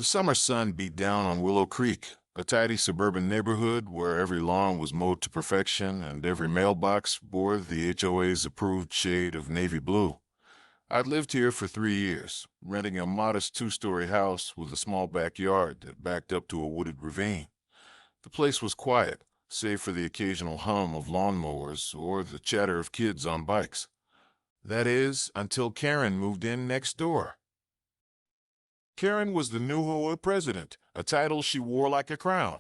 The summer sun beat down on Willow Creek, a tidy suburban neighborhood where every lawn was mowed to perfection and every mailbox bore the HOA's approved shade of navy blue. I'd lived here for 3 years, renting a modest two-story house with a small backyard that backed up to a wooded ravine. The place was quiet, save for the occasional hum of lawnmowers or the chatter of kids on bikes. That is, until Karen moved in next door. Karen was the new HOA president, a title she wore like a crown.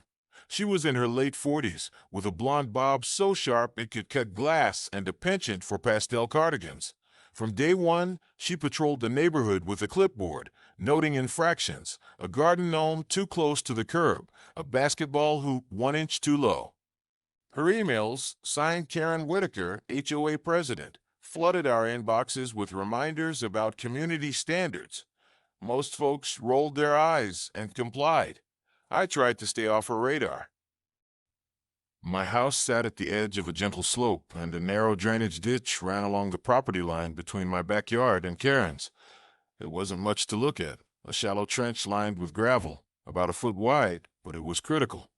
She was in her late 40s, with a blonde bob so sharp it could cut glass and a penchant for pastel cardigans. From day one, she patrolled the neighborhood with a clipboard, noting infractions, a garden gnome too close to the curb, a basketball hoop 1 inch too low. Her emails, signed Karen Whitaker, HOA president, flooded our inboxes with reminders about community standards. Most folks rolled their eyes and complied. I tried to stay off her radar. My house sat at the edge of a gentle slope, and a narrow drainage ditch ran along the property line between my backyard and Karen's. It wasn't much to look at, a shallow trench lined with gravel, about a foot wide, but it was critical.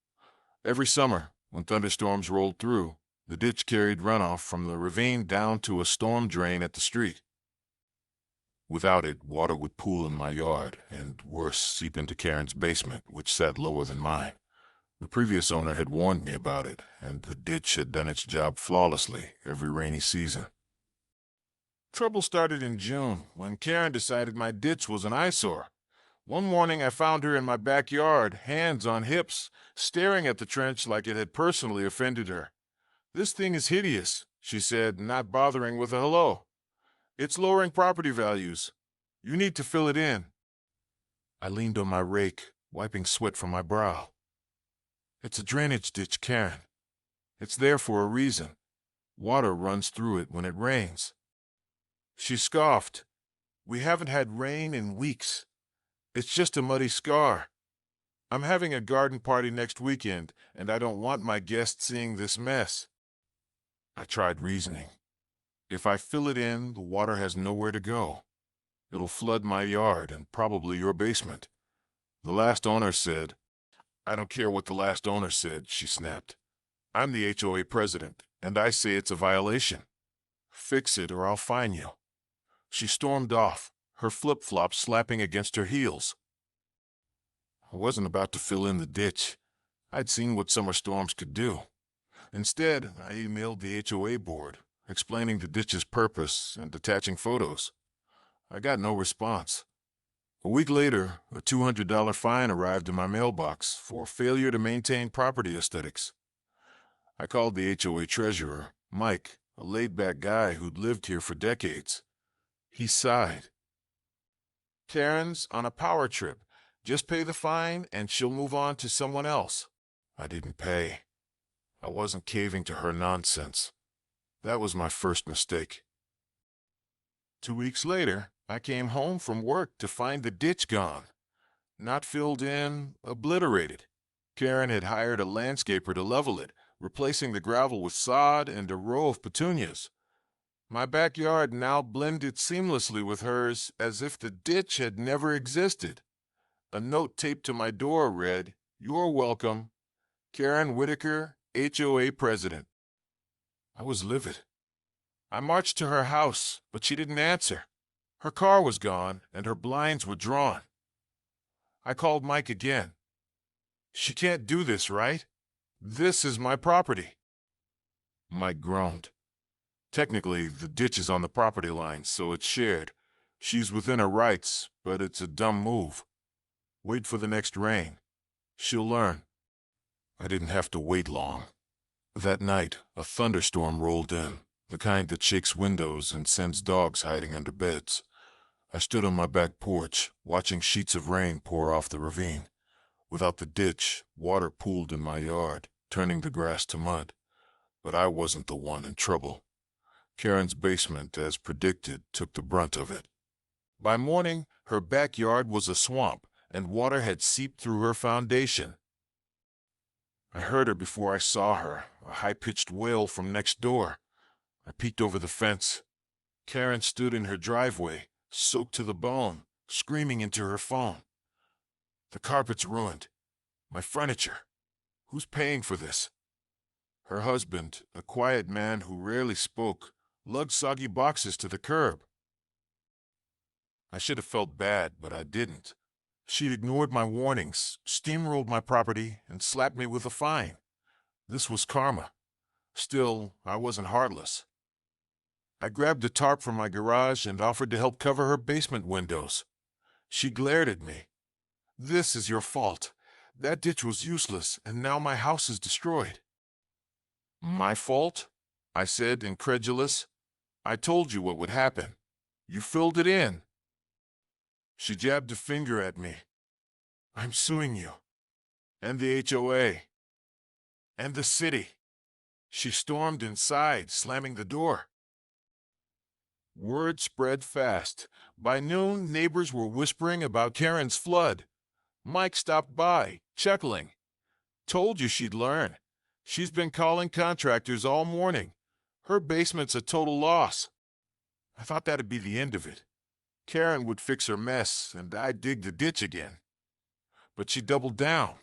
Every summer, when thunderstorms rolled through, the ditch carried runoff from the ravine down to a storm drain at the street. Without it, water would pool in my yard, and worse, seep into Karen's basement, which sat lower than mine. The previous owner had warned me about it, and the ditch had done its job flawlessly every rainy season. Trouble started in June, when Karen decided my ditch was an eyesore. One morning I found her in my backyard, hands on hips, staring at the trench like it had personally offended her. "This thing is hideous," she said, not bothering with a hello. "It's lowering property values. You need to fill it in." I leaned on my rake, wiping sweat from my brow. "It's a drainage ditch, Karen. It's there for a reason. Water runs through it when it rains." She scoffed. "We haven't had rain in weeks. It's just a muddy scar. I'm having a garden party next weekend, and I don't want my guests seeing this mess." I tried reasoning. If I fill it in, the water has nowhere to go. It'll flood my yard and probably your basement. The last owner said, "I don't care what the last owner said," she snapped. "I'm the HOA president, and I say it's a violation. Fix it or I'll fine you." She stormed off, her flip-flops slapping against her heels. I wasn't about to fill in the ditch. I'd seen what summer storms could do. Instead, I emailed the HOA board, explaining the ditch's purpose and attaching photos. I got no response. A week later, a $200 fine arrived in my mailbox for failure to maintain property aesthetics. I called the HOA treasurer, Mike, a laid-back guy who'd lived here for decades. He sighed. "Karen's on a power trip. Just pay the fine and she'll move on to someone else." I didn't pay. I wasn't caving to her nonsense. That was my first mistake. 2 weeks later, I came home from work to find the ditch gone. Not filled in, obliterated. Karen had hired a landscaper to level it, replacing the gravel with sod and a row of petunias. My backyard now blended seamlessly with hers, as if the ditch had never existed. A note taped to my door read, "You're welcome. Karen Whitaker, HOA president." I was livid. I marched to her house, but she didn't answer. Her car was gone, and her blinds were drawn. I called Mike again. "She can't do this, right? This is my property." Mike groaned. "Technically, the ditch is on the property line, so it's shared. She's within her rights, but it's a dumb move. Wait for the next rain. She'll learn." I didn't have to wait long. That night, a thunderstorm rolled in, the kind that shakes windows and sends dogs hiding under beds. I stood on my back porch, watching sheets of rain pour off the ravine. Without the ditch, water pooled in my yard, turning the grass to mud. But I wasn't the one in trouble. Karen's basement, as predicted, took the brunt of it. By morning, her backyard was a swamp, and water had seeped through her foundation. I heard her before I saw her, a high-pitched wail from next door. I peeked over the fence. Karen stood in her driveway, soaked to the bone, screaming into her phone. The carpet's ruined. My furniture. Who's paying for this? Her husband, a quiet man who rarely spoke, lugged soggy boxes to the curb. I should have felt bad, but I didn't. She'd ignored my warnings, steamrolled my property, and slapped me with a fine. This was karma. Still, I wasn't heartless. I grabbed a tarp from my garage and offered to help cover her basement windows. She glared at me. "This is your fault. That ditch was useless, and now my house is destroyed." "My fault?" I said, incredulous. "I told you what would happen. You filled it in." She jabbed a finger at me. "I'm suing you. And the HOA. And the city." She stormed inside, slamming the door. Word spread fast. By noon, neighbors were whispering about Karen's flood. Mike stopped by, chuckling. "Told you she'd learn. She's been calling contractors all morning. Her basement's a total loss." I thought that'd be the end of it. Karen would fix her mess, and I'd dig the ditch again. But she doubled down.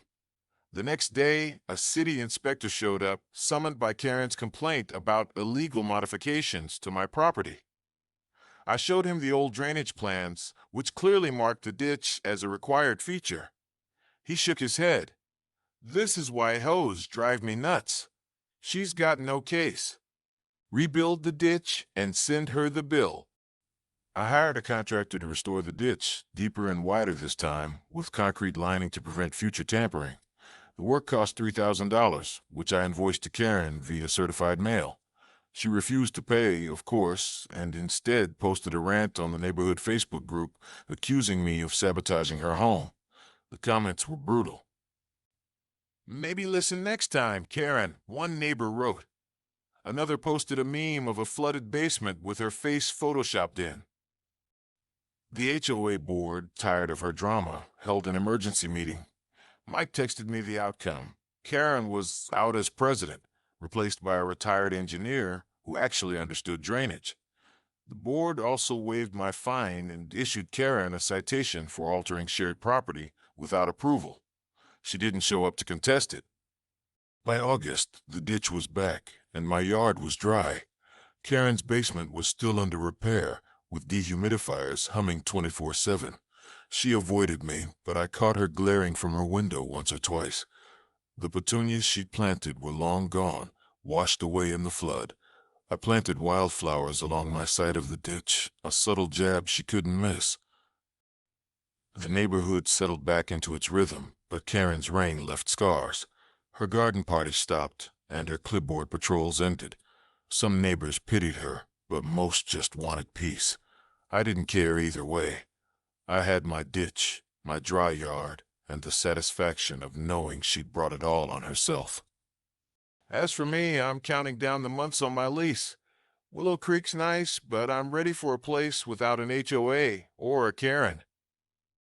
The next day, a city inspector showed up, summoned by Karen's complaint about illegal modifications to my property. I showed him the old drainage plans, which clearly marked the ditch as a required feature. He shook his head. "This is why hoes drive me nuts. She's got no case. Rebuild the ditch and send her the bill." I hired a contractor to restore the ditch, deeper and wider this time, with concrete lining to prevent future tampering. The work cost $3,000, which I invoiced to Karen via certified mail. She refused to pay, of course, and instead posted a rant on the neighborhood Facebook group accusing me of sabotaging her home. The comments were brutal. "Maybe listen next time, Karen," one neighbor wrote. Another posted a meme of a flooded basement with her face photoshopped in. The HOA board, tired of her drama, held an emergency meeting. Mike texted me the outcome. Karen was out as president, replaced by a retired engineer who actually understood drainage. The board also waived my fine and issued Karen a citation for altering shared property without approval. She didn't show up to contest it. By August, the ditch was back, and my yard was dry. Karen's basement was still under repair, with dehumidifiers humming 24/7. She avoided me, but I caught her glaring from her window once or twice. The petunias she'd planted were long gone, washed away in the flood. I planted wildflowers along my side of the ditch, a subtle jab she couldn't miss. The neighborhood settled back into its rhythm, but Karen's reign left scars. Her garden party stopped, and her clipboard patrols ended. Some neighbors pitied her, but most just wanted peace. I didn't care either way. I had my ditch, my dry yard, and the satisfaction of knowing she'd brought it all on herself. As for me, I'm counting down the months on my lease. Willow Creek's nice, but I'm ready for a place without an HOA or a Karen.